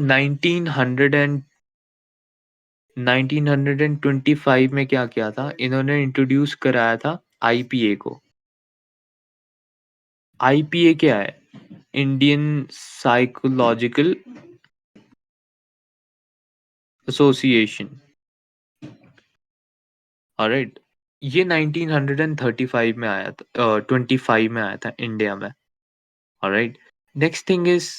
1925 में क्या किया था, इन्होंने इंट्रोड्यूस कराया था आईपीए को। आईपीए क्या है, इंडियन साइकोलॉजिकल एसोसिएशन। ऑलराइट, ये 1935 में आया था, 25 में आया था इंडिया में। ऑलराइट, नेक्स्ट थिंग इज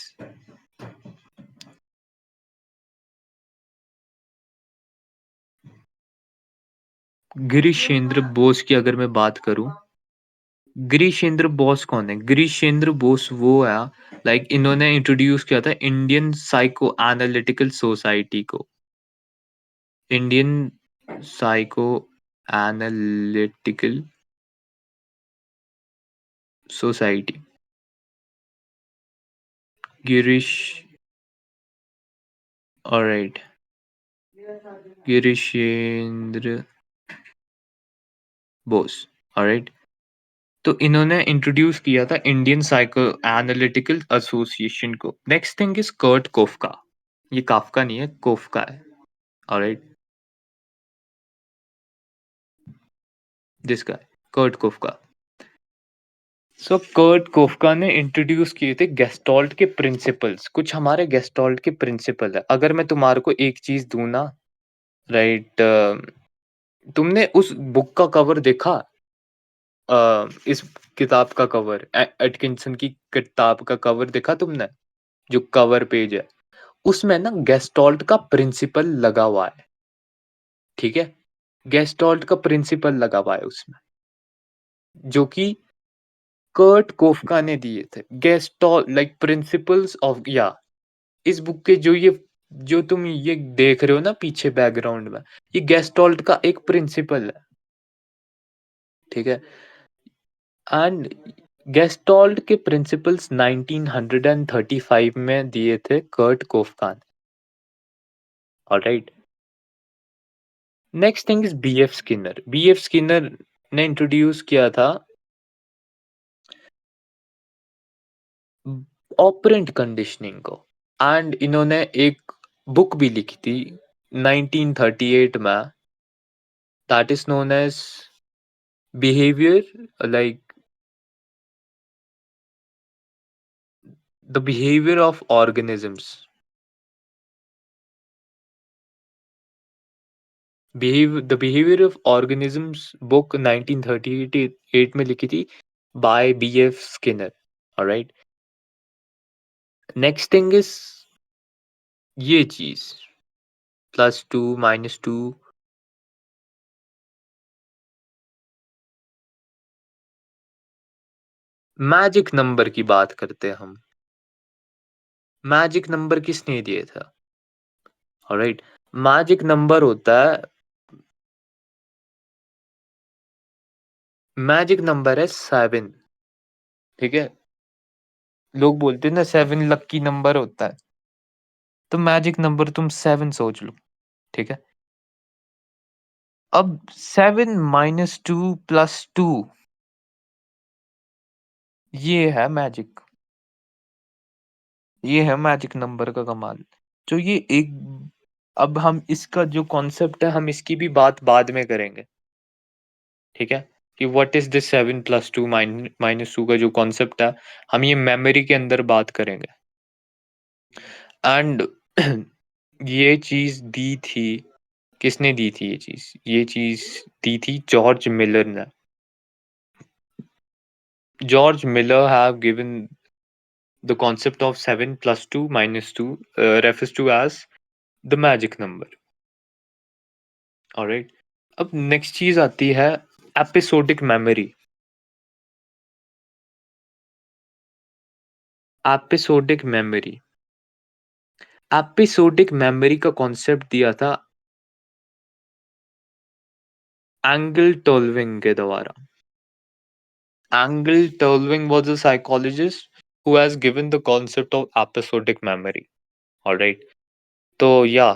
गिरीशेंद्र बोस की अगर मैं बात करूं, गिरीशेंद्र बोस कौन है? गिरीशेंद्र बोस वो है, लाइक इन्होंने इंट्रोड्यूस किया था इंडियन साइको एनालिटिकल सोसाइटी को। Indian psycho analytical society, Girish. Alright, गिरीशेंद्र बोस, ऑलराइट। तो इन्होंने इंट्रोड्यूस किया था इंडियन साइको एनालिटिकल एसोसिएशन को। Next thing is Kurt Koffka. ये काफका नहीं है, कोफका है, alright. This guy, Kurt Koffka. So Kurt Koffka ने इंट्रोड्यूस किए थे गेस्टॉल्ट के प्रिंसिपल्स। कुछ हमारे गेस्टॉल्ट के प्रिंसिपल है। अगर मैं तुम्हारे को एक चीज दूं ना, राइट, तुमने उस बुक का कवर देखा? इस किताब का कवर, एटकिंसन की किताब का कवर देखा तुमने? जो कवर पेज है, उसमें ना गेस्टॉल्ट का प्रिंसिपल लगा हुआ है, ठीक है? गेस्टॉल्ट का प्रिंसिपल लगा हुआ है उसमें, जो कि कर्ट कोफका ने दिए थे। गेस्टॉल्ट लाइक प्रिंसिपल्स ऑफ, या इस बुक के जो तुम ये देख रहे हो ना पीछे बैकग्राउंड में, ये गेस्टॉल्ट का एक प्रिंसिपल है, ठीक है? एंड गेस्टॉल्ट के प्रिंसिपल्स 1935 में दिए थे कर्ट कोफका ने, alright. Next thing is BF Skinner. BF Skinner ने इंट्रोड्यूस किया था ऑपरेंट कंडीशनिंग को। एंड इन्होंने एक बुक भी लिखी थी 1938 में, that is known as behaviour, like the behaviour of organisms. The behaviour of organisms book 1938 में लिखी थी by BF Skinner, alright. Next thing is ये चीज, +2 -2। मैजिक नंबर की बात करते हैं हम। मैजिक नंबर किसने दिए था? ऑलराइट, मैजिक नंबर होता है, मैजिक नंबर है 7, ठीक है? लोग बोलते हैं ना 7 लकी नंबर होता है, तो मैजिक नंबर तुम 7 सोच लो, ठीक है? अब 7 -2 +2, ये है मैजिक। ये है मैजिक नंबर का कमाल। जो ये एक, अब हम इसका जो कॉन्सेप्ट है, हम इसकी भी बात बाद में करेंगे, ठीक है? कि व्हाट इज दिस 7 + 2 -2 का जो कॉन्सेप्ट है, हम ये मेमोरी के अंदर बात करेंगे। एंड ये चीज दी थी, किसने दी थी ये चीज? ये चीज दी थी जॉर्ज मिलर ने। George Miller have given the concept of 7 + 2 - 2 refers to as the magic number, alright. अब नेक्स्ट चीज आती है episodic memory. Episodic memory, episodic memory का कॉन्सेप्ट दिया था एंगल टोल्विंग के द्वारा। Endel Tulving was a psychologist who has given the concept of episodic memory, alright। तो या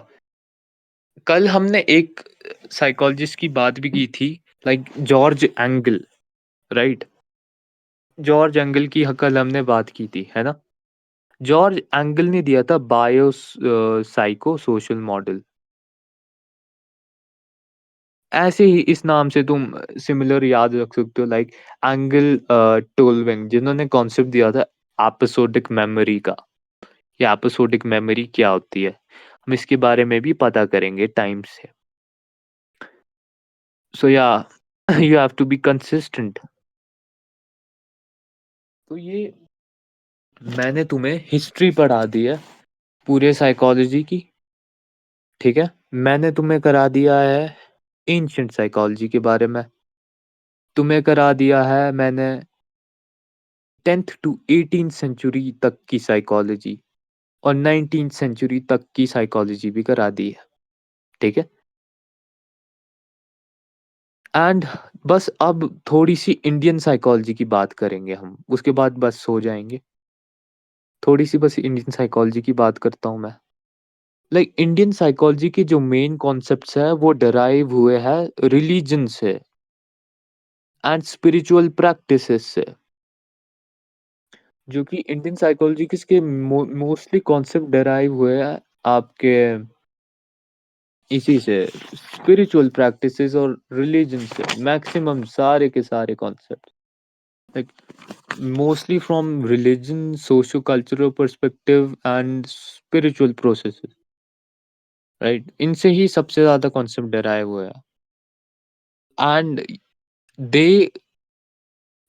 कल हमने एक साइकोलॉजिस्ट की बात भी की थी, like George angle, right? George angle की कल हमने बात की थी, है ना? जॉर्ज एंगल ने दिया था बायो साइको सोशल मॉडल। ऐसे ही इस नाम से तुम सिमिलर याद रख सकते हो, लाइक एंगल टोल्विंग, जिन्होंने कॉन्सेप्ट दिया था एपिसोडिक मेमोरी का। ये एपिसोडिक मेमोरी क्या होती है, हम इसके बारे में भी पता करेंगे टाइम से। So yeah you have to be consistent. तो ये मैंने तुम्हें हिस्ट्री पढ़ा दी है पूरे साइकोलॉजी की, ठीक है? मैंने तुम्हें करा दिया है एंशिएंट साइकोलॉजी के बारे में, तुम्हें करा दिया है मैंने 10th टू 18th सेंचुरी तक की साइकोलॉजी, और 19th सेंचुरी तक की साइकोलॉजी भी करा दी है, ठीक है? एंड बस अब थोड़ी सी इंडियन साइकोलॉजी की बात करेंगे हम, उसके बाद बस सो जाएंगे। थोड़ी सी बस इंडियन साइकोलॉजी की बात करता हूँ मैं। लाइक इंडियन साइकोलॉजी के जो मेन कॉन्सेप्ट्स है वो डराइव हुए हैं रिलीजन से एंड स्पिरिचुअल प्रैक्टिसेस से। जो कि इंडियन साइकोलॉजी किसके मोस्टली कॉन्सेप्ट डराइव हुए हैं आपके इसी से, स्पिरिचुअल प्रैक्टिसेस और रिलीजन से, मैक्सिमम सारे के सारे concept, like mostly from religion, socio cultural perspective and spiritual processes, right? इनसे ही सबसे ज्यादा कॉन्सेप्ट डराइव हुए हैं। एंड दे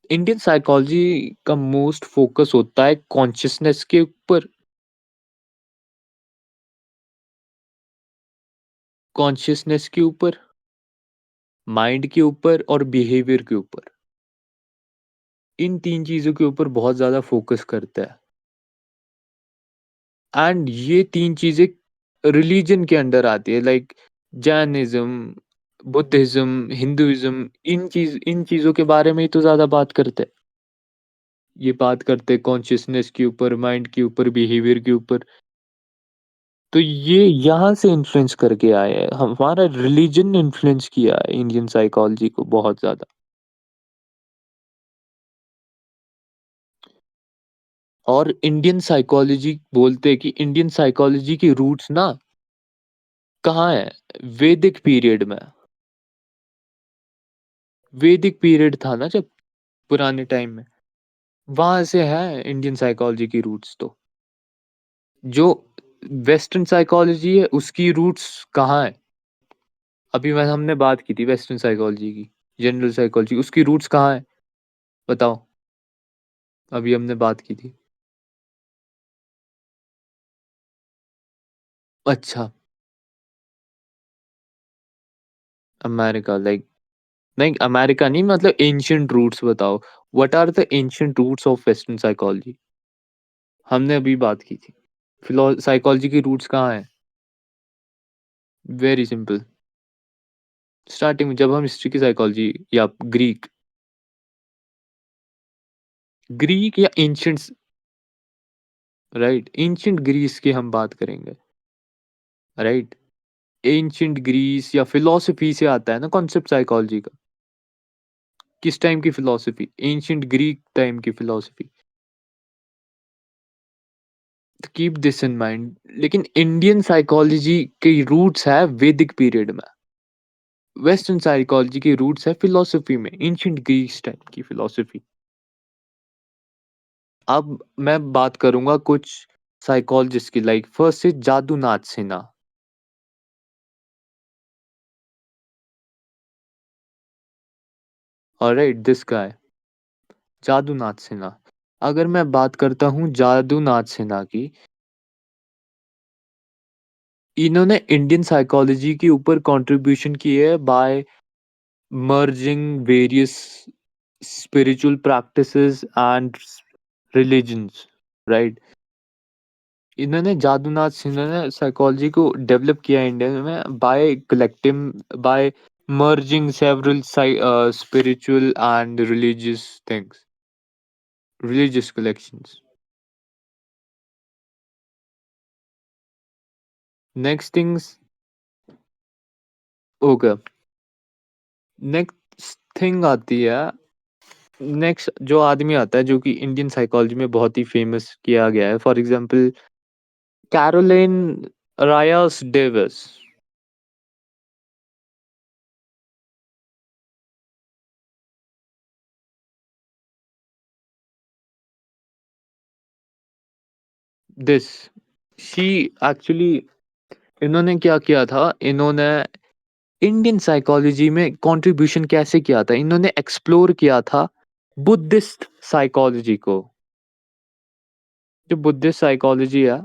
इंडियन साइकोलॉजी का मोस्ट फोकस होता है कॉन्शियसनेस के ऊपर, कॉन्शियसनेस के ऊपर, माइंड के ऊपर और बिहेवियर के ऊपर। इन तीन चीजों के ऊपर बहुत ज्यादा फोकस करता है। एंड ये तीन चीजें रिलीजन के अंडर आती है, लाइक जैनिज्म, बुद्धिज्म, हिंदुइज्म, इन चीजों के बारे में ही तो ज्यादा बात करते हैं। ये बात करते हैं कॉन्शियसनेस के ऊपर, माइंड के ऊपर, बिहेवियर के ऊपर। तो ये यहाँ से इन्फ्लुएंस करके आए हैं, हमारा रिलीजन ने इन्फ्लुएंस किया है इंडियन साइकोलॉजी को बहुत ज्यादा। और इंडियन साइकोलॉजी बोलते हैं कि इंडियन साइकोलॉजी की रूट्स ना कहाँ है, वैदिक पीरियड में। वैदिक पीरियड था ना जब, पुराने टाइम में, वहां से है इंडियन साइकोलॉजी की रूट्स। तो जो वेस्टर्न साइकोलॉजी है उसकी रूट्स कहाँ है? अभी मैं हमने बात की थी वेस्टर्न साइकोलॉजी की, जनरल साइकोलॉजी, उसकी रूट्स कहाँ है? बताओ। अभी हमने बात की थी। अच्छा, अमेरिका, लाइक नहीं अमेरिका नहीं, मतलब एंशियंट रूट्स बताओ। What are the ancient roots of western psychology? हमने अभी बात की थी। साइकोलॉजी की रूट्स कहाँ है? Very simple. स्टार्टिंग में जब हम हिस्ट्री की साइकोलॉजी या ग्रीक, ग्रीक या एंशियंट, राइट, एंशियंट ग्रीस की हम बात करेंगे, राइट? एंशियंट ग्रीस या फिलोसफी से आता है ना कॉन्सेप्ट साइकोलॉजी का। किस टाइम की फिलोसफी? एंशियंट ग्रीक टाइम की philosophy. Keep this in mind. लेकिन इंडियन साइकोलॉजी की रूट्स है वैदिक पीरियड में। वेस्टर्न साइकोलॉजी की रूट्स है फिलोसफी में, एंशियंट ग्रीस टाइम की फिलोसफी। अब मैं बात करूंगा कुछ साइकोलॉजिस्ट की, लाइक फर्स्ट से Jadunath Sinha. Alright, this guy, Jadunath Sinha. अगर मैं बात करता हूँ जादूनाथ सिन्हा की, इन्होंने इंडियन साइकोलॉजी के ऊपर कंट्रीब्यूशन की है bye merging various spiritual practices and religions, right? इन्होंने जादूनाथ सिन्हा ने साइकोलॉजी को डेवलप किया इंडिया में by collecting, by merging several spiritual and religious things, religious collections. Next things, okay, next thing आती है, नेक्स्ट जो आदमी आता है जो कि इंडियन साइकोलॉजी में बहुत ही फेमस किया गया है, for example Caroline Rhys Davids. This, she actually, इन्होंने क्या किया था, इन्होंने इंडियन साइकोलॉजी में कंट्रीब्यूशन कैसे किया था, इन्होंने एक्सप्लोर किया था बुद्धिस्ट साइकोलॉजी को। जो बुद्धिस्ट साइकोलॉजी है,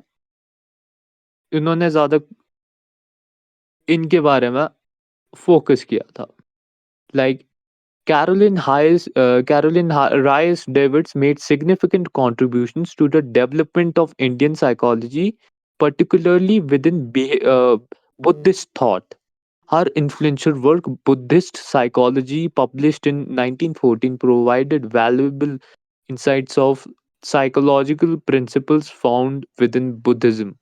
इन्होंने ज्यादा इनके बारे में फोकस किया था। Like Caroline Rice Davids made significant contributions to the development of Indian psychology, particularly within Buddhist thought. Her influential work, Buddhist Psychology, published in 1914, provided valuable insights of psychological principles found within Buddhism.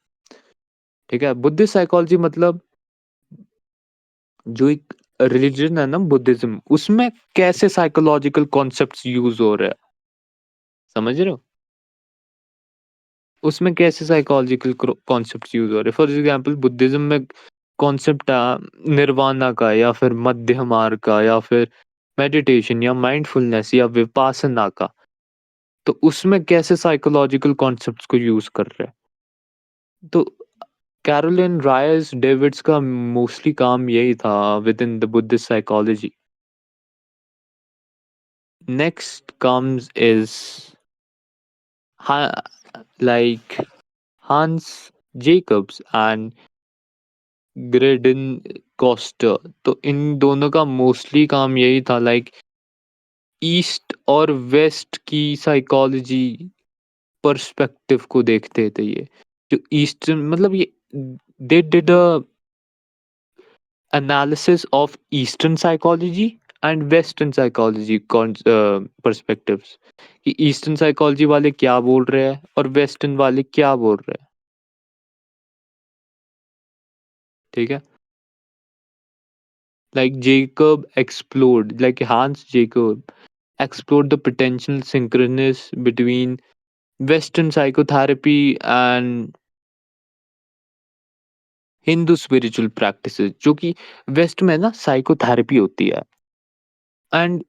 ठीक है? Buddhist psychology मतलब जो एक religion है ना Buddhism, उसमें कैसे psychological concepts use हो रहे हैं, समझ रहे हो? उसमें कैसे साइकोलॉजिकल कॉन्सेप्ट्स यूज़ हो रहे हैं। फॉर एग्ज़ाम्पल बुद्धिज्म में कॉन्सेप्ट निर्वाणा का या फिर मध्य मार्ग का या फिर मेडिटेशन या माइंडफुलनेस या विपासना का, तो उसमें कैसे साइकोलॉजिकल कॉन्सेप्ट्स को यूज़ कर रहे हैं। तो कैरोलिन रायस डेविड्स का मोस्टली काम यही था with in the Buddhist psychology. Next comes is like Hans Jacobs and Geraldine Coster. तो इन दोनों का मोस्टली काम यही था लाइक ईस्ट और वेस्ट की साइकोलॉजी पर्सपेक्टिव को देखते थे ये। जो ईस्टर्न मतलब ये they did a analysis of eastern psychology and western psychology perspectives कि ईस्टर्न साइकोलॉजी वाले क्या बोल रहे हैं और वेस्टर्न वाले क्या बोल रहे हैं। ठीक है? Like Jacob explored, like Hans Jacob explored the potential synchronous between Western psychotherapy and Hindu spiritual practices जो कि वेस्ट में ना साइकोथेरेपी होती है and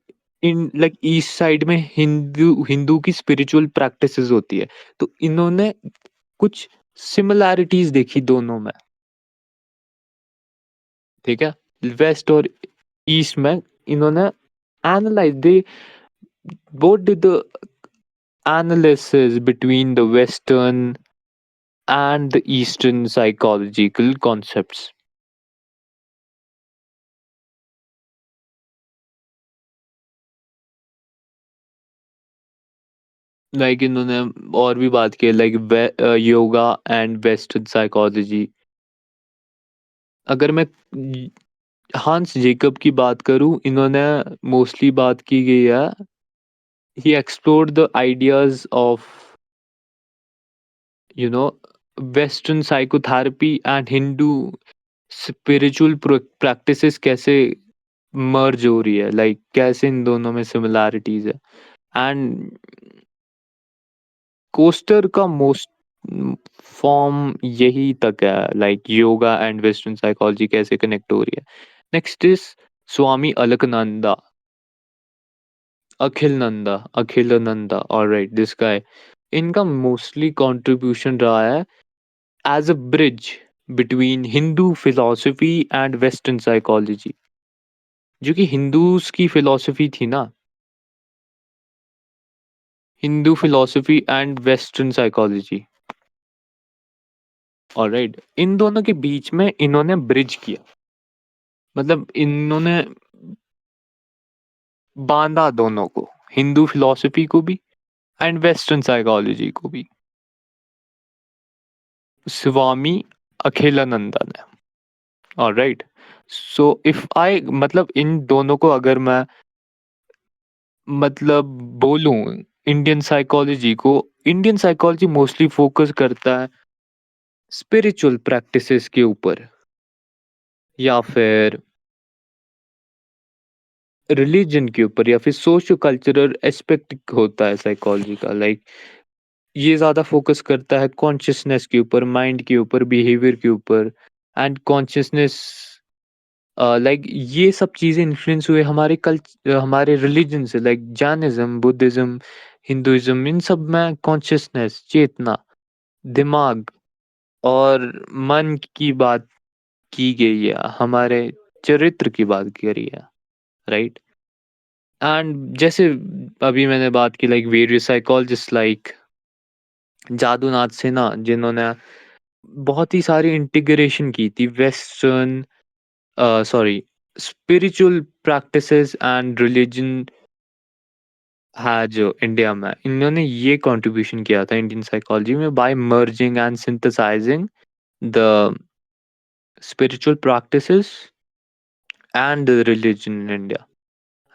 in like east side में हिंदू हिंदू की स्पिरिचुअल प्रैक्टिसेस होती है। तो इन्होंने कुछ सिमिलैरिटीज देखी दोनों में। ठीक है? वेस्ट और ईस्ट में इन्होंने analyse they both did the analysis between the Western and the Eastern psychological concepts. Like इन्होंने और भी बात की like yoga and western psychology. अगर मैं हांस जेकब की बात करूं, इन्होंने मोस्टली बात की गई है ही explored the ideas of you know western psychotherapy and Hindu spiritual practices कैसे मर्ज हो रही है लाइक कैसे इन दोनों में सिमिलैरिटीज है एंड कोस्टर का मोस्ट फॉर्म यही तक है like yoga and western psychology कैसे कनेक्ट हो रही है। Next is Swami Alakananda, Akhilananda alright this guy. इनका मोस्टली कंट्रीब्यूशन रहा है as a bridge between Hindu philosophy and western psychology. जो कि हिंदूज की फिलॉसफी थी ना, Hindu philosophy and western psychology. Alright, इन दोनों के बीच में इन्होंने ब्रिज किया, मतलब इन्होंने बांधा दोनों को, हिंदू फिलॉसफी को भी एंड वेस्टर्न साइकोलॉजी को भी। स्वामी अखिलानंदा ने। ऑलराइट, सो इफ आई मतलब इन दोनों को अगर मैं मतलब बोलूं, इंडियन साइकोलॉजी को, इंडियन साइकोलॉजी मोस्टली फोकस करता है स्पिरिचुअल प्रैक्टिसेस के ऊपर या फिर रिलीजन के ऊपर या फिर सोशो कल्चरल एस्पेक्ट होता है साइकोलॉजी का। लाइक ये ज़्यादा फोकस करता है कॉन्शियसनेस के ऊपर, माइंड के ऊपर, बिहेवियर के ऊपर एंड कॉन्शियसनेस। लाइक ये सब चीज़ें इन्फ्लुएंस हुए हमारे हमारे रिलीजन से लाइक जैनिज्म, बुद्धिज्म, हिंदुइज्म, इन सब में कॉन्शियसनेस, चेतना, दिमाग और मन की बात की गई है, हमारे चरित्र की बात करी है, राइट? एंड जैसे अभी मैंने बात की like various psychologist like Jadunath Sinha, जिन्होंने बहुत ही सारी इंटीग्रेशन की थी western sorry spiritual practices and religion है जो इंडिया में, इन्होंने ये कंट्रीब्यूशन किया था इंडियन साइकोलॉजी में by merging and synthesising the spiritual practices and the religion in India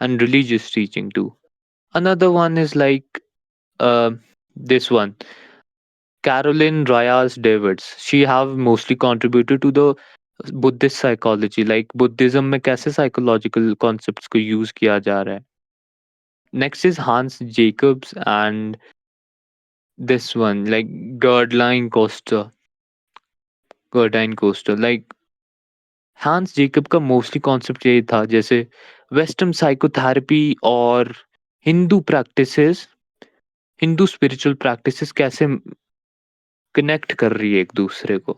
and religious teaching too. Another one is like uh, this one. Caroline Ryas Davids. She have mostly contributed to the Buddhist psychology, like Buddhism में कैसे psychological concepts को use किया जा रहा है. Next is Hans Jacobs and this one like Gerdine Coaster. Like Hans Jacob का mostly concept यही था, जैसे वेस्टर्न साइकोथेरेपी और Hindu practices, Hindu spiritual practices कैसे कनेक्ट कर रही है एक दूसरे को,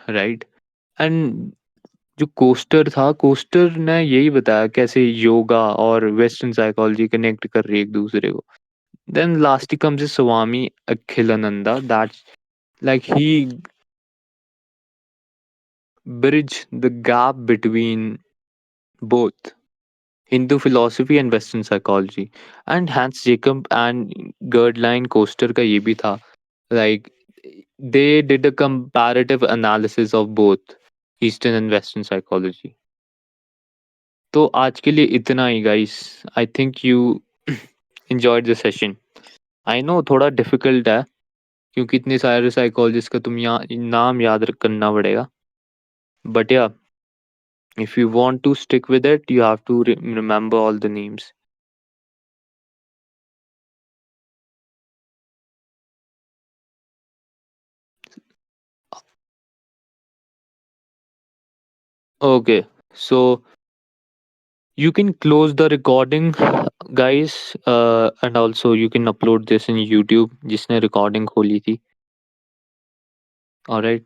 राइट. एंड जो कोस्टर था, कोस्टर ने यही बताया कैसे योगा और वेस्टर्न साइकोलॉजी कनेक्ट कर रही है एक दूसरे को. Then last comes is Swami Akhilananda, that like he bridge the gap between both Hindu philosophy and Western psychology. And Hans Jacob and Gerdline Coaster का ये भी था, like they did a comparative analysis of both Eastern and Western psychology. तो आज के लिए इतना ही guys. I think you enjoyed the session. I know थोड़ा difficult है क्योंकि इतने सारे psychologists का तुम यहाँ नाम याद करना पड़ेगा. But yeah, if you want to stick with it, you have to remember all the names. Okay, so you can close the recording, guys, and also you can upload this in YouTube जिसने recording खोली थी. All right.